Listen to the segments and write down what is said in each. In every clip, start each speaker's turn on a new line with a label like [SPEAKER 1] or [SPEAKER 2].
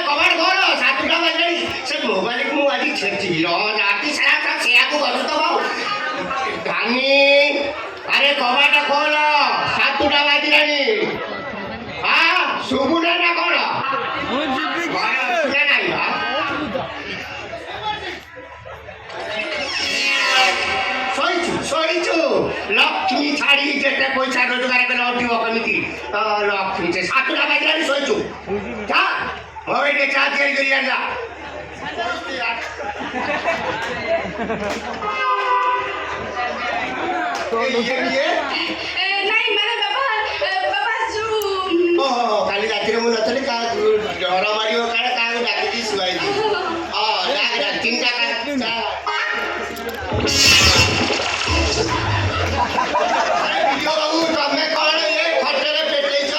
[SPEAKER 1] कबाड़ खोल 7टा बजलाଣି से मोबाइल को मु आज छेची राती सारा का सेया को बजु तो बाऊ धानी अरे कबाड़ खोल 7टा बजलाଣି हां सुबुना ना कोन मु जिबी के नाही बा सोईचु लक्ष्मी छाड़ी जेते पैसा रोजगार करे उठिबो कमिति लक्ष्मी से 7टा बजलाଣି सोईचु जा होय के चा तयारी करी आजा तो ये
[SPEAKER 2] नहीं मेरे बाबा जो
[SPEAKER 1] काली राती मु नतले का डर मारियो काले का डाकी सुवाई दी लाग 3टा का बाबू तमें कौन ये खटरे पेटे छ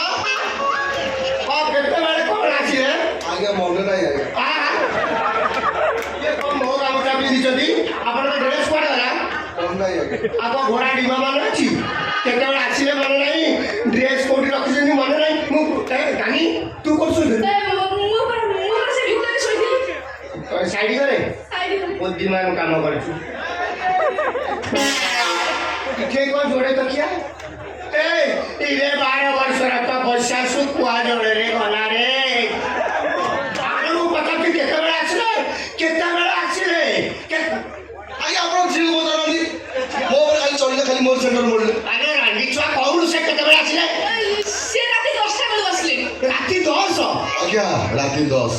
[SPEAKER 1] केते बेले कौन आसी रे
[SPEAKER 3] आगे मन नहीं आगे
[SPEAKER 1] ये कौन मो काम चाबी दिचदी आपन ड्रेस कोड होला
[SPEAKER 3] मन नहीं आगे
[SPEAKER 1] आप घोड़ा डिमा मान अछि केते बेले आसी रे मन नहीं ड्रेस कोड रखिसनी मन नहीं मु गानी तू कोन सुन
[SPEAKER 2] मु से भितर सोइली
[SPEAKER 1] साइड करे
[SPEAKER 2] साइड
[SPEAKER 1] बुद्धिमान काम करछु के कौन जोड़े तो क्या ए इले 12 वर्ष रखता बच्चा सुख कुआ जोड़े रे गला रे आपन को पता कि केते बेला आछले के
[SPEAKER 3] आगे आपण झिल बोतरानी मोर खाली चली खाली मोर सेंटर मोडले
[SPEAKER 1] अरे रांडी छुआ कौन से केते बेला आछले
[SPEAKER 2] से राती 10टा बेल बसले
[SPEAKER 1] राती 10
[SPEAKER 3] आज्ञा राती 10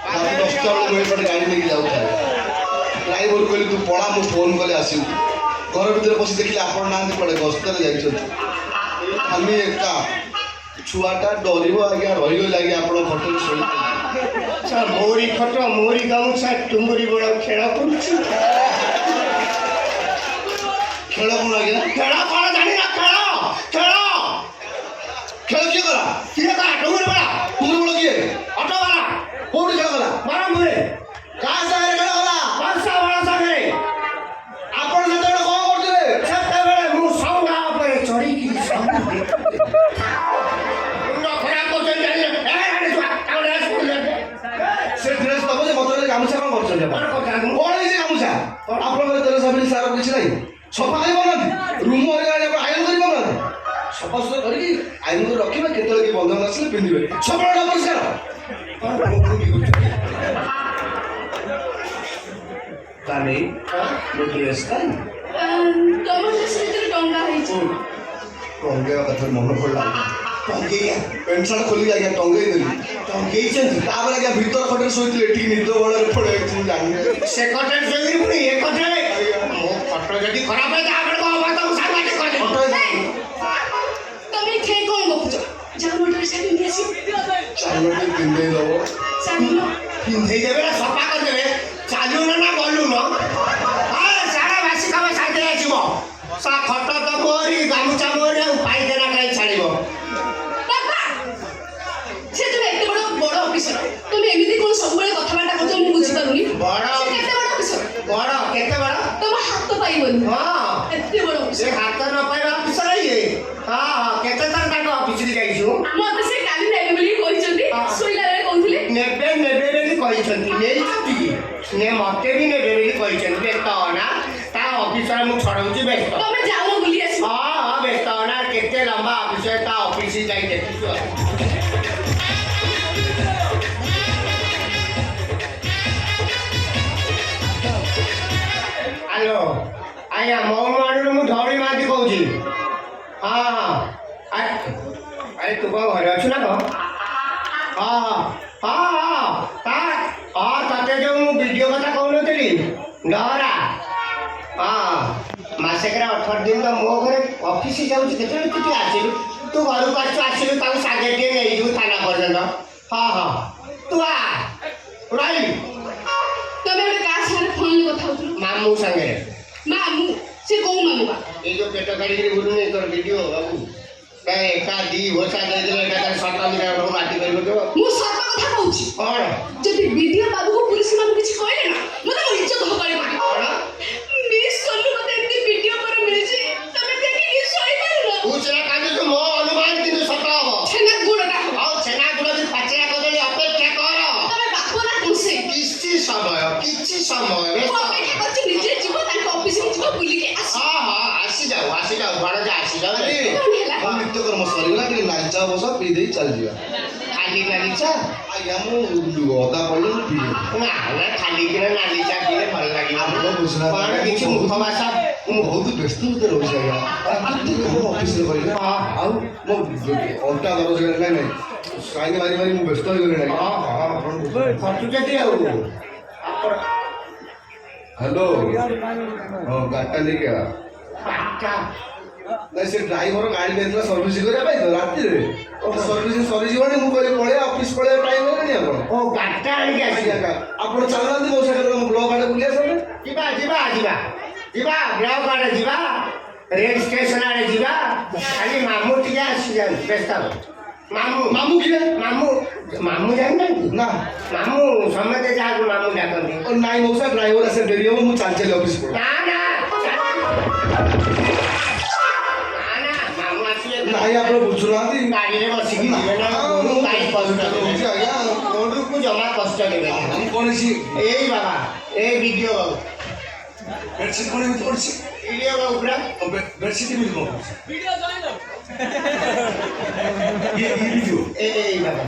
[SPEAKER 3] राती 10टा बेले मोर पर गाड़ी लेके जाऊ था ड्राइवर कहली तू पड़ा मु फोन कले आसिउ घर भीतर बसी देखिले आपण नांदी पड़े गस्तरे जाइछत हामी एका छुआटा डरिबो आज्ञा रहियो लागि आपण खटल सोई
[SPEAKER 1] अच्छा मोरी खट मोरी गाउछा टुंगरी बड़ खेल करूछु
[SPEAKER 3] खेल कोन आज्ञा
[SPEAKER 1] खेल कोन जानि ना खेल
[SPEAKER 3] खेल की करा
[SPEAKER 1] टुंगरी बड़ा
[SPEAKER 3] किए
[SPEAKER 1] ऑटो वाला
[SPEAKER 3] कोडी खेल करा
[SPEAKER 1] मारा मुरे
[SPEAKER 3] का सारे खेल करा
[SPEAKER 1] पांचसा वाला सागे
[SPEAKER 3] आपण सेते कोन करथिले
[SPEAKER 1] सेते बेले मु संगा पर चढ़ी की संग खराब को चल जानी ए अरे कावले स्कूल ले
[SPEAKER 3] से ड्रेस तब जे मतरे गामछा कोन करछन जे
[SPEAKER 1] कोन
[SPEAKER 3] कोन है जे गामछा आपण घर तेल साबन सारा किछ नाही सफा करी बनन रूम रे आपण आयन करी बनन सफा सुतरा करी आयन को रखिबा केतले के बंधन असले पिंदिबे सबटा परिष्कार
[SPEAKER 1] ताने ड्रेस काई
[SPEAKER 2] तमर से भीतर डंगा है
[SPEAKER 3] टंगे कथा मन पड़ला
[SPEAKER 1] टंगे
[SPEAKER 3] पेंट शर्ट खोली आज्ञा टंगे देली
[SPEAKER 1] टंगे चंद
[SPEAKER 3] तापर आज्ञा भीतर खटे सोइतले एठी निद बळरे पळे तू जानि
[SPEAKER 1] से कटे जोगी पुनी ए कटे मो कटो जदी खराब है जा आपण को बात सामाजिक कर
[SPEAKER 2] तमे थे कोन गपुच जा मोटर से भी आसी
[SPEAKER 3] चालो दिन दे दो
[SPEAKER 2] साडी
[SPEAKER 1] पिंधे देबे सफा कर देबे चालू ना बोलू ना हां सारा वासी खावा साथे आछिबो सा खट तो मोरी गामुचा मोरी पाई देना काई छाड़िबो
[SPEAKER 2] बाबा से तो एक बड़ ऑफिसर तुम एमिति कोन सब बेले कथा बाटा करतो मु बुझी पारुनी
[SPEAKER 1] बड़
[SPEAKER 2] केते बड़ ऑफिसर
[SPEAKER 1] बड़ केते बड़
[SPEAKER 2] तुम हाथ तो पाइबनी
[SPEAKER 1] हां
[SPEAKER 2] एते बड़ ऑफिसर
[SPEAKER 1] से हाथ न पाइबा ऑफिसर ये हां केते तर ताको ऑफिस रे जाइछु
[SPEAKER 2] मते से काली नेबे बोली कहिसंती सोइला रे कहउथिले
[SPEAKER 1] नेबे बोली कहिसंती नेइछंती ने मते भी नेबे बोली कहिसंती व्यस्त ना ता ऑफिसर मु छड़ौची व्यस्त
[SPEAKER 2] तमे जाओ बोली आसी
[SPEAKER 1] हां व्यस्त ना केते लंबा ऑफिसर ता ऑफिस जाई देखिछु हेलो आया मौमाडू मु धौड़ी मादी कहूची हां अरे तू को घरे अछु ना तो हां हां ता ताते जो मु वीडियो कथा कहउनतली डरा हां मासेकरा 18 दिन तो मो घरे ऑफिस जाउची केते तू आसिलु तू घर को आसिलु ताऊ सागे के नै जु थाना पर्यंत हां हां तू आ उड़ाई
[SPEAKER 2] तमे का सारे फोन ले कथा होतु
[SPEAKER 1] मामू संगे
[SPEAKER 2] मामू से को मामू बा
[SPEAKER 1] ये जो पेट गाड़ी के बोलू नहीं तोर वीडियो बाबू का एका दी होसा दे देले का सटा मिला को माटी करबो तो
[SPEAKER 2] मु सत कथा कहउची
[SPEAKER 1] कोन
[SPEAKER 2] जदि वीडियो बाबू को पुलिस मान किछ कहले ना मते मो इज्जत हो गले माटी
[SPEAKER 1] कोन
[SPEAKER 2] मिस करलु मते एती वीडियो पर मिलजी तमे देखि कि सही करलो
[SPEAKER 1] पूछला काजे तो मो अनुमान कि सटा हो
[SPEAKER 2] छेना गुड़टा हो
[SPEAKER 1] आ छेना गुड़ भी पाचरा को देले अपे କିଛି ସମୟ
[SPEAKER 2] ମୁଁ ଅପେକ୍ଷା କରିଛି ନିଜେ ଯିବ ତାଙ୍କ ଅଫିସରେ ଯିବ ବୁଲିକି ଆସିବ
[SPEAKER 1] ହଁ ହଁ ଆସିଯାଉ ଭଣଜା ଆସିଯାଉ
[SPEAKER 2] କଣ ହେଲା
[SPEAKER 3] ମୋ ନିତ୍ୟକର୍ମ ସରିଗଲା ଟିକେ ଲାଲି ଚା ବସ ପିଇ ଦେଇ ଚାଲିଯିବା
[SPEAKER 1] ଖାଲି ନାଲି ଚା
[SPEAKER 3] ଆଜ୍ଞା ମୁଁ ଅଦା ପଡ଼ିଲେ ମୁଁ ପିଏ
[SPEAKER 1] ନା ଖାଲି କିନା ନାଲି ଚା ପିଇଲେ ଭଲ ଲାଗିବ
[SPEAKER 3] ଆପଣ ବୁଝୁନାହାନ୍ତି
[SPEAKER 1] କଣ କିଛି ମୁଖ ଭାଷା
[SPEAKER 3] ମୁଁ ବହୁତ ବ୍ୟସ୍ତ ଭିତରେ ରହୁଛି ଆଜ୍ଞା ଅଫିସରେ କହିଲେ ଆଉ ମୋ ଅଣ୍ଟା ଦରଜ ହେଲାଣି ନାଇଁ କାହିଁକି ମାରି ମାରି ମୁଁ ବ୍ୟସ୍ତ ହେଇଗଲିଣି ଆଜ୍ଞା
[SPEAKER 1] ଖଟୁଛନ୍ତି ଆଉ ଆପଣ
[SPEAKER 3] ହ୍ୟାଲୋ ହଁ ଗାଡ଼ିଟା ନେଇକି ଆ
[SPEAKER 1] ପାକା
[SPEAKER 3] ନାଇଁ ସେ ଡ୍ରାଇଭର ଗାଡ଼ି ନେଇଥିଲା ସର୍ଭିସିଂ କରିବା ପାଇଁ ତ ରାତିରେ ସର୍ଭିସିଂ ସରିଯିବଣି ମୁଁ କହିଲି ପଳେଇବା ଅଫିସ ପଳେଇବା ଟାଇମ୍ ହେଲାଣି ଆପଣ
[SPEAKER 1] ଓ ଗାଡ଼ିଟା ଆଣିକି ଆସିବା
[SPEAKER 3] ଆପଣ ଚାଲୁନାହାନ୍ତି ମୋ ସାଙ୍ଗରେ ମୋ ବ୍ଲକ୍ ଆଡ଼େ ବୁଲି ଆସନ୍ତୁ
[SPEAKER 1] ଯିବା ବ୍ଲକ୍ ଆଡ଼େ ଯିବା ରେଳ ଷ୍ଟେସନ ଆଡ଼େ ଯିବା ଖାଲି ମାମୁଁ ଟିକେ ଆସିଯାଆନ୍ତି ବ୍ୟସ୍ତ
[SPEAKER 3] ମାମୁଁ କିଏ
[SPEAKER 1] ମାମୁଁ ଜାଣିନାହାନ୍ତି
[SPEAKER 3] ନା
[SPEAKER 1] ମାମୁଁ ସମସ୍ତେ ଯାହାକୁ ମାମୁଁ ଡାକନ୍ତି
[SPEAKER 3] ନାଇଁ ମଉସା ଡ୍ରାଇଭର ଆସେ ଡେରି ହେବ ମୁଁ ଚାଲି ଚାଲି ଅଫିସ ପଳେଇ
[SPEAKER 1] ନା ମାମୁଁ ଆସିଲେ
[SPEAKER 3] ନାଇଁ ଆପଣ ବୁଝୁନାହାନ୍ତି
[SPEAKER 1] ଗାଡ଼ିରେ ବସିକି ଯିବେ ନା କାହିଁ କଷ୍ଟ
[SPEAKER 3] ରହୁଛି ଆଜ୍ଞା
[SPEAKER 1] ଗୋଡ଼କୁ ଜମା କଷ୍ଟ ଦେବେ
[SPEAKER 3] କ'ଣ ହେଇଛି
[SPEAKER 1] ଏଇ ବାବା ଏଇ ଭିଡ଼ିଓ ବାବୁ
[SPEAKER 3] ବେଡସିଟ୍ କ'ଣ ଏମିତି ପଡ଼ିଛି
[SPEAKER 1] ଭିଡ଼ିଓ ବାବୁ ପୁରା
[SPEAKER 3] ବେଡସିଟ୍ ଏମିତି କ'ଣ ଭିଡ଼ିଓ
[SPEAKER 1] ଏଇ ବାବା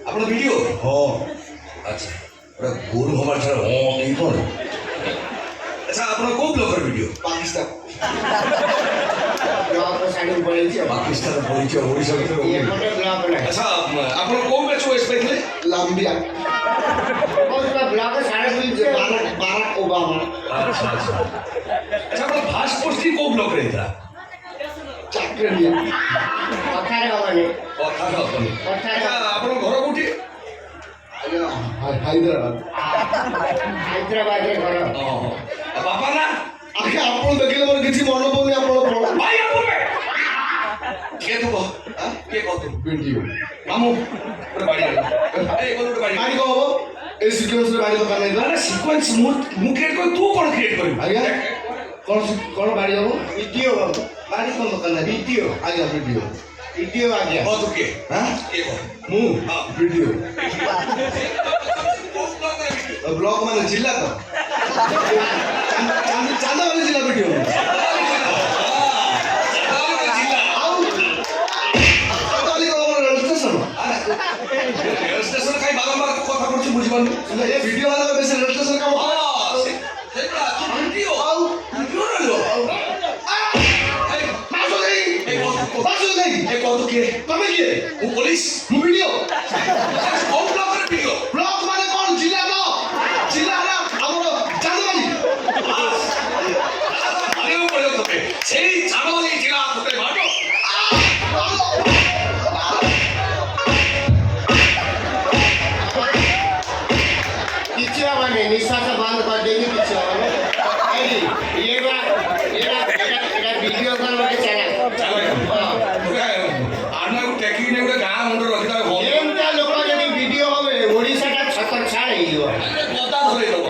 [SPEAKER 3] ଆପଣ ଭିଡ଼ିଓ ହଁ ଆଚ୍ଛା ଗୋଟେ ଗୋରୁ ହବାର ଛଡ଼ା ହଁ ଏଇ କ'ଣ ଆଚ୍ଛା ଆପଣ କେଉଁ ବ୍ଲକର ଭିଡ଼ିଓ ପାକିସ୍ତାନ
[SPEAKER 1] ବ୍ଲକ୍ ସାଇଡ଼କୁ ପଳେଇଛି
[SPEAKER 3] ପାକିସ୍ତାନ ପଡ଼ିଛି ଓଡ଼ିଶା ଭିତରେ
[SPEAKER 1] ଏପଟେ ବ୍ଲକ୍ ନାହିଁ
[SPEAKER 3] ଆଚ୍ଛା ଆପଣ କେଉଁ ମ୍ୟାଚ୍ ୱେଷ୍ଟ ପାଇଥିଲେ ଲାମ୍ବିଆ
[SPEAKER 1] ବ୍ଲକ୍ ସାଡ଼େ ବୁଲିଛି
[SPEAKER 3] ବାରାକ ଓବାମା ଆଚ୍ଛା ଆଚ୍ଛା ଆଚ୍ଛା ଆପଣ ଫାଷ୍ଟ ପୋଷ୍ଟିଂ କେଉଁ ବ୍ଲକରେ ହେଇଥିଲା ଚାକରି
[SPEAKER 1] କଥାରେ ହବନି
[SPEAKER 3] କଥାରେ ହବନି
[SPEAKER 1] କଥାରେ
[SPEAKER 3] ଆପଣଙ୍କ ଘର କୋଉଠି ଆଜ୍ଞା ହାଇଦ୍ରାବାଦ
[SPEAKER 1] ହାଇଦ୍ରାବାଦରେ ଘର
[SPEAKER 3] ବାପା ନା ଆଜ୍ଞା ଆପଣ ଦେଖିଲେ ମୋର କିଛି ମନେ ପଡୁନି ଆପଣ ଭାଇ କିଏ ତୁ କହ କିଏ କହ ତୁ ଭିଡ଼ିଓ ମାମୁଁ ଗୋଟେ ବାଡ଼ି ଗାଡ଼ି କଣ ହବ এই সিকোয়েন্সରେ ବାଡ଼ି ଦରକାର ନାହିଁ ତ ସିକ୍ୱେନ୍ସ ମୁଁ କ୍ରିଏଟ୍ କରି ତୁ କ'ଣ କ୍ରିଏଟ୍ କରିବୁ ଆଜ୍ଞା କ'ଣ ବାଡ଼ି ହବ
[SPEAKER 1] ଭିଡ଼ିଓ ବାବୁ
[SPEAKER 3] ବାଡ଼ି କ'ଣ ଦରକାର ନାହିଁ
[SPEAKER 1] ଭିଡ଼ିଓ
[SPEAKER 3] ଆଜ୍ଞା ଭିଡ଼ିଓ
[SPEAKER 1] ଆଜ୍ଞା
[SPEAKER 3] ତୁ କିଏ କିଏ କହ ମୁଁ ଭିଡ଼ିଓ ବ୍ଲକ ମାନେ ଜିଲ୍ଲା ତ ଚାନ୍ଦବାଲି ଜିଲ୍ଲା ଭିଡ଼ିଓ ଆଉ ରେଳ ଷ୍ଟେସନ କାହିଁ ବାରମ୍ବାର କଥା କରୁଛି ବୁଝିପାରୁନି ଭିଡ଼ିଓ ମାନଙ୍କ ବେଶୀ ରେଳ ଷ୍ଟେସନ କାମ ତମେ କିଏ ମୁଁ ପୋଲିସ ମୁଁ ଭିଡ଼ିଓ କୋଉ ବ୍ଲକରେ ଭିଡ଼ିଓ ବ୍ଲକ ମାନେ କ'ଣ ଜିଲ୍ଲା ତ ଜିଲ୍ଲା ନା ଆମର ଚାନ୍ଦବାଲି ପଡ଼ିବ ତମେ ସେଇ ଚାନ୍ଦବାଲି ଜିଲ୍ଲା ତତେ ବାଟ
[SPEAKER 1] କିଛି ହବନି ନିଶ୍ୱାସ ବନ୍ଦ କରିଦେଇକି କିଛି ହବନି ଏଇଟା ଭିଡ଼ିଓ କଲ୍ ଗୋଟେ ଚ୍ୟାନେଲ
[SPEAKER 3] ଗୋଟେ ଗାଁ ମୁଣ୍ଡ ରଖିଲା
[SPEAKER 1] ଏମିତିଆ ଲୋକ ଯଦି ଭିଡ଼ିଓ ହବେ ଓଡ଼ିଶାଟା ଛତର ଛାଡ଼ ହେଇଯିବ
[SPEAKER 3] କଥା ଧରେଇଦବ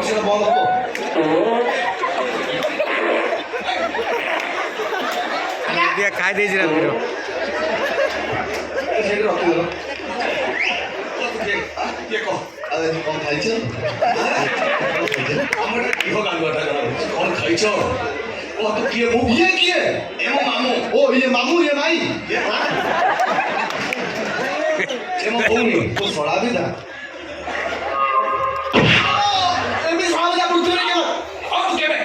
[SPEAKER 3] ସେଟା ବନ୍ଦ ହବ
[SPEAKER 4] ଖାଇ ଦେଇଛି ରାତିର
[SPEAKER 3] ସେଇଠି ରଖିଦେଲ କିଏ କହ କ'ଣ ଖାଇଛ ଆମର ଗୃହ ଗାଙ୍ଗୁଆଟା କ'ଣ ଖାଇଛ ଓ ତୁ କିଏ ମୁଁ କିଏ ଏ ମୋ ମାମୁଁ ଓ ଇଏ ମାମୁଁ ଇଏ ମାଇ ସେ ମୋ ଭଉଣୀ ତୁ ଶଳା ବି ନା ଏମିତି ଶଳା ବି ପୃଥିବୀରେ କିଏ ହଁ ତୁ କେବେ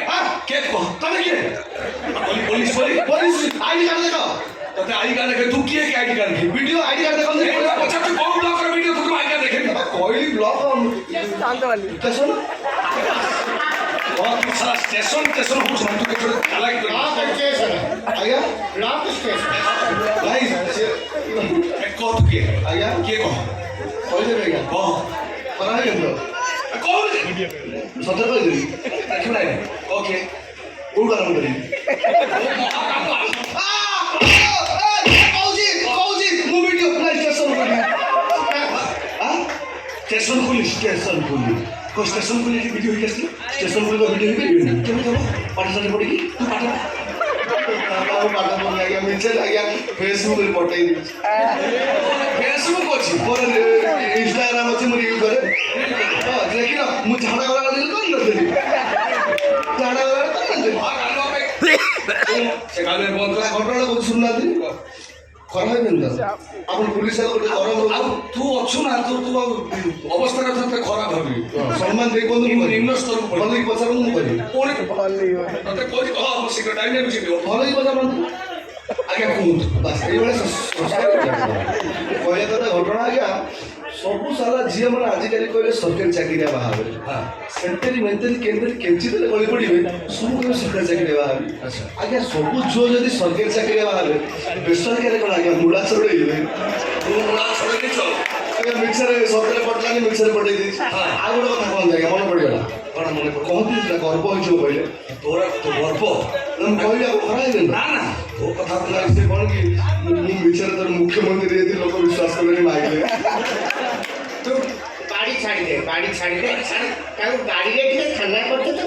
[SPEAKER 3] କିଏ କହ ତମେ କିଏ ପୋଲିସ ପୋଲିସ ଆଇଡି କାର୍ଡ ଦେଖ ତତେ ଆଇଡି କାର୍ଡ ଦେଖେ ତୁ କିଏ ଆଇଡି କାର୍ଡ ଦେଖେ ଭିଡ଼ିଓ ଆଇଡି କାର୍ଡ ଦେଖ ପଚାରୁଛୁ କୋଉ ବ୍ଲକର ଭିଡ଼ିଓ ତୁ ଆଇଡି ଦେଖେ କହିଲି ବ୍ଲକ ଷ୍ଟେସନ ଷ୍ଟେସନ ଷ୍ଟେସନ ହଉଛି ତୁ କେତେ ଚାଲାକି ଆଜ୍ଞା
[SPEAKER 1] ବ୍ଲକ୍ ଷ୍ଟେସନ
[SPEAKER 3] ଭାଇ କହ ତୁ କିଏ ଆଜ୍ଞା କିଏ କହ କହିଦେବେ ଆଜ୍ଞା କହ ଖରା ହେଇଗଲ କହ ସତରେ କହିଦେବି ଦେଖିବୁ ନାହିଁ କହ କିଏ କୋଉ କାମ କରିବି ମୁଁ ଭିଡ଼ିଓ ଷ୍ଟେସନ ଖୋଲି ଷ୍ଟେସନ ଖୋଲି स्टेशन को लेके वीडियो हिट आसला स्टेशन को वीडियो हिट केମିତି ହବ ପାଠ ସାଠ ପଢିକି ତୁ ପାଠ ପାଠ ପଢି ଆଜ୍ଞା ମିଛରେ ଆଜ୍ଞା ଫେସବୁକରେ ପଠେଇ ଦେଇଛି ଫେସବୁକ ଅଛି ମୋର ଇନଷ୍ଟାଗ୍ରାମ ଅଛି ମୁଁ ରିଲ୍ କରେ ଦେଖିଲ ମୁଁ ଝାଡ଼ା ଗଲା ରିଲ୍ କରିନଥିଲି ଝାଡ଼ା ଗଲା କରିନଥିଲି ସେ କାଲେ ବନ୍ଦ କଲା ଘଟଣା ବହୁତ ଶୁଣୁନାହାନ୍ତି ଖରା ହେଇନି ଆପଣ ପୁଲିସ ଗୋଟେ ଗରମ ଆଉ ତୁ ଅଛୁ ନା ତୁ ତୁ ଅବସ୍ଥାରେ ତତେ ଖରାପ ଭାବିବି ସମ୍ମାନ ଦେଇ ବନ୍ଧୁ ନିମ୍ନ ସ୍ତରକୁ ଭଲ ପଚାର ମୁଁ କରିବି ତତେ କହୁଛି କହ ମୁଁ ଶୀଘ୍ର ଟାଇମ୍ ନେବି ଯିବି ଭଲ ପଚାରନ୍ତୁ ଆଜ୍ଞା କୁହନ୍ତୁ ବାସ୍ ଏଇଭଳିଆ କହିବା କଥା ଘଟଣା ଆଜ୍ଞା ସବୁ ସାରା ଝିଅ ମାନେ ଆଜିକାଲି କହିଲେ ସରକାରୀ ଚାକିରିଆ ବାହାବେ ସେଣ୍ଟେରି ମେଣ୍ଟେରି କେମିତି କେଞ୍ଚି ଦେଲେ ଗଳି ପଡ଼ିବେ ସବୁ କହିବେ ସରକାରୀ ଚାକିରିଆ ବାହାବେ ଆଜ୍ଞା ସବୁ ଝିଅ ଯଦି ସରକାରୀ ଚାକିରିଆ ବାହାବେ ବେସରକାରୀ କ'ଣ ଆଜ୍ଞା ମୁଡ଼ା ଛଡ଼େଇବେ ଆଜ୍ଞା ମିକ୍ସରେ ସତରେ ପଡ଼ିଲାନି ମିକ୍ସରେ ପଠେଇ ଦେଇଛି ଆଉ ଗୋଟେ କଥା କହନ୍ତି ଆଜ୍ଞା ମନେ ପଡ଼ିଗଲା କ'ଣ ମନେ କହନ୍ତି ସେଟା ଗର୍ବ ହେଇଯିବ କହିଲେ ତୋର ତୋ ଗର୍ବ ମୁଁ କହିଲି ଆଉ ଖରା ହେଇଗଲି ନା ନା ତୋ କଥା ସେ କ'ଣ କି ମୁଁ ମିକ୍ସରେ ତୋର ମୁଖ୍ୟମନ୍ତ୍ରୀ ହେଇଥିଲି ଲୋକ ବିଶ୍ୱାସ କଲେନି ମାଗିଲେ
[SPEAKER 1] ତୁ ଗାଡ଼ି ଛାଡ଼ିଦେ ତାକୁ ଗାଡ଼ିରେ ଟିକେ ଥାନା କରିତେ ତ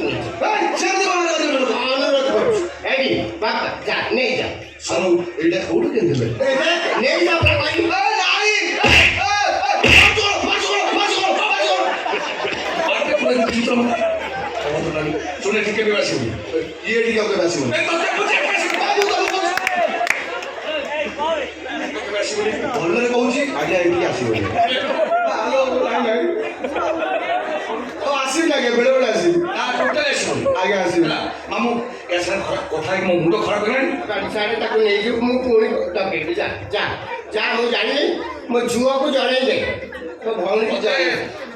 [SPEAKER 1] ଅନୁରୋଧ କରୁଛୁ ଏଠି ବାପା ଯା ନେଇଯା
[SPEAKER 3] ଆଉ ଏଇଟା କୋଉଠୁ କିଣିଥିଲେ
[SPEAKER 1] ନେଇଯା
[SPEAKER 3] ଶୁଣେ ଟିକେ ବି ଆସିବୁ ଇଏ ଟିକେ କେବେ ଆସିବୁ ଭଲରେ କହୁଛି ଆଜ୍ଞା ଏଇଠିକି ଆସିବନି ଆସିବି ଆଜ୍ଞା ବେଳେ ବେଳେ ଆସିବି ଟୋଟାଲି ଆସିବନି ଆଜ୍ଞା ଆସିବି ମାମୁଁ ଏ ସାର୍ କଥା ହେଇକି ମୋ ମୁଣ୍ଡ ଖରାପ ହେଲାଣି
[SPEAKER 1] ଗାଡ଼ି ସାଡ଼େ ତାକୁ ନେଇଯିବୁ ମୁଁ ପୁଣି ଡକେଇବି ଯା ଯା ଯା ମୁଁ ଜାଣିଲି ମୋ ଝୁଅକୁ ଜଣେଇବେ ମୋ ଭଉଣୀକୁ ଜଣେଇବେ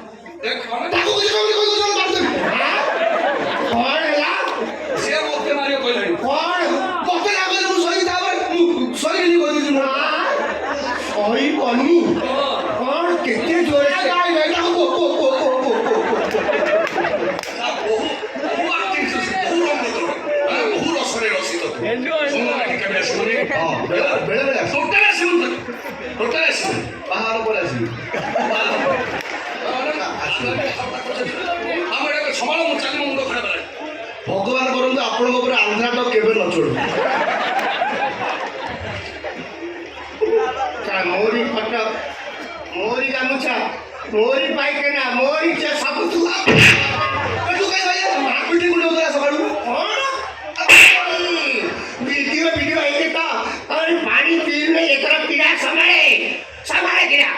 [SPEAKER 1] କ'ଣ ହେଲା
[SPEAKER 3] ସିଏ ମତେ ମାରିବ କହିଲାଣି
[SPEAKER 1] କ'ଣ
[SPEAKER 3] ମତେ ନା କହିଲେ ମୁଁ ସରିକି ତାପରେ ମୁଁ ସରିକି କହିଦେଉଛି
[SPEAKER 1] କହିବନି କ'ଣ କେତେ ଜୋରେ
[SPEAKER 3] ବେଳେବେଳେ ଟୋଟାଲି ଆସିବୁ ଟୋଟାଲି ଆସିବୁ ପାହାଡ଼ ପରେ ଆସିବି ସମାଳ ମୁଁ ଚାଲି ମୋ ମୁଣ୍ଡ ଖରାପ ହେଲାଣି ଭଗବାନ କରନ୍ତୁ ଆପଣଙ୍କ ଉପରେ ଆନ୍ଧ୍ରାଟ କେବେ ନ ଚଢୁ
[SPEAKER 1] ମୋରି ଫଟୋ ମୋରି ଗାମୁଛା ମୋରି ପାଇକେନା ମୋରି ସବୁ
[SPEAKER 3] ସକାଳୁ
[SPEAKER 1] ଭିଡ଼ିଓ ହେଇଛି ତ ପାଣି ପିଇଲେ ଏଥର ପିଲା ସମ୍ଭାଳେ କିରା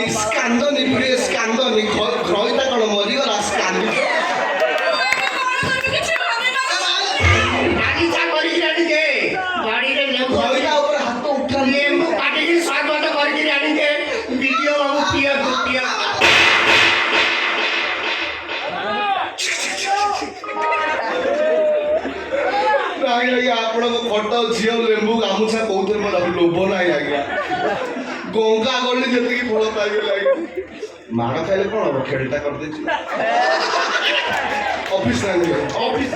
[SPEAKER 3] ସ୍କାନ୍ଦନି ପ୍ରିୟ ସ୍କାନ୍ଦନି ଘଇତା କ'ଣ ମରିଗଲା ସ୍କାନ୍ଦି
[SPEAKER 1] ବାଗିଚା କରିକି ଆଣିଛେ ବାଡ଼ିରେ
[SPEAKER 3] ଘଇତା ଉପରେ ହାତ ଉଠା
[SPEAKER 1] ଲେମ୍ବୁ କାଟିକି ସ୍ୱାଗତ କରିକି ଆଣିଛେ ଭିଡ଼ିଓ ବାବୁ ପିଅ
[SPEAKER 3] ଆଜ୍ଞା ଆପଣଙ୍କ ଫଟୋ ଝିଅ ଲେମ୍ବୁ ଗାମୁଛା କହୁଥିଲେ ମୋର ଲୋଭ ନାହିଁ ଆଜ୍ଞା ଗଙ୍ଗା ଗଳି ଯେତିକି ଫଳ ପାଇଗଲେ ଆଜ୍ଞା ମାଡ଼ ଖାଇଲେ କ'ଣ ହବ ଖେଳଟା କରିଦେଇଛି ଅଫିସ ନାହିଁ ଅଫିସ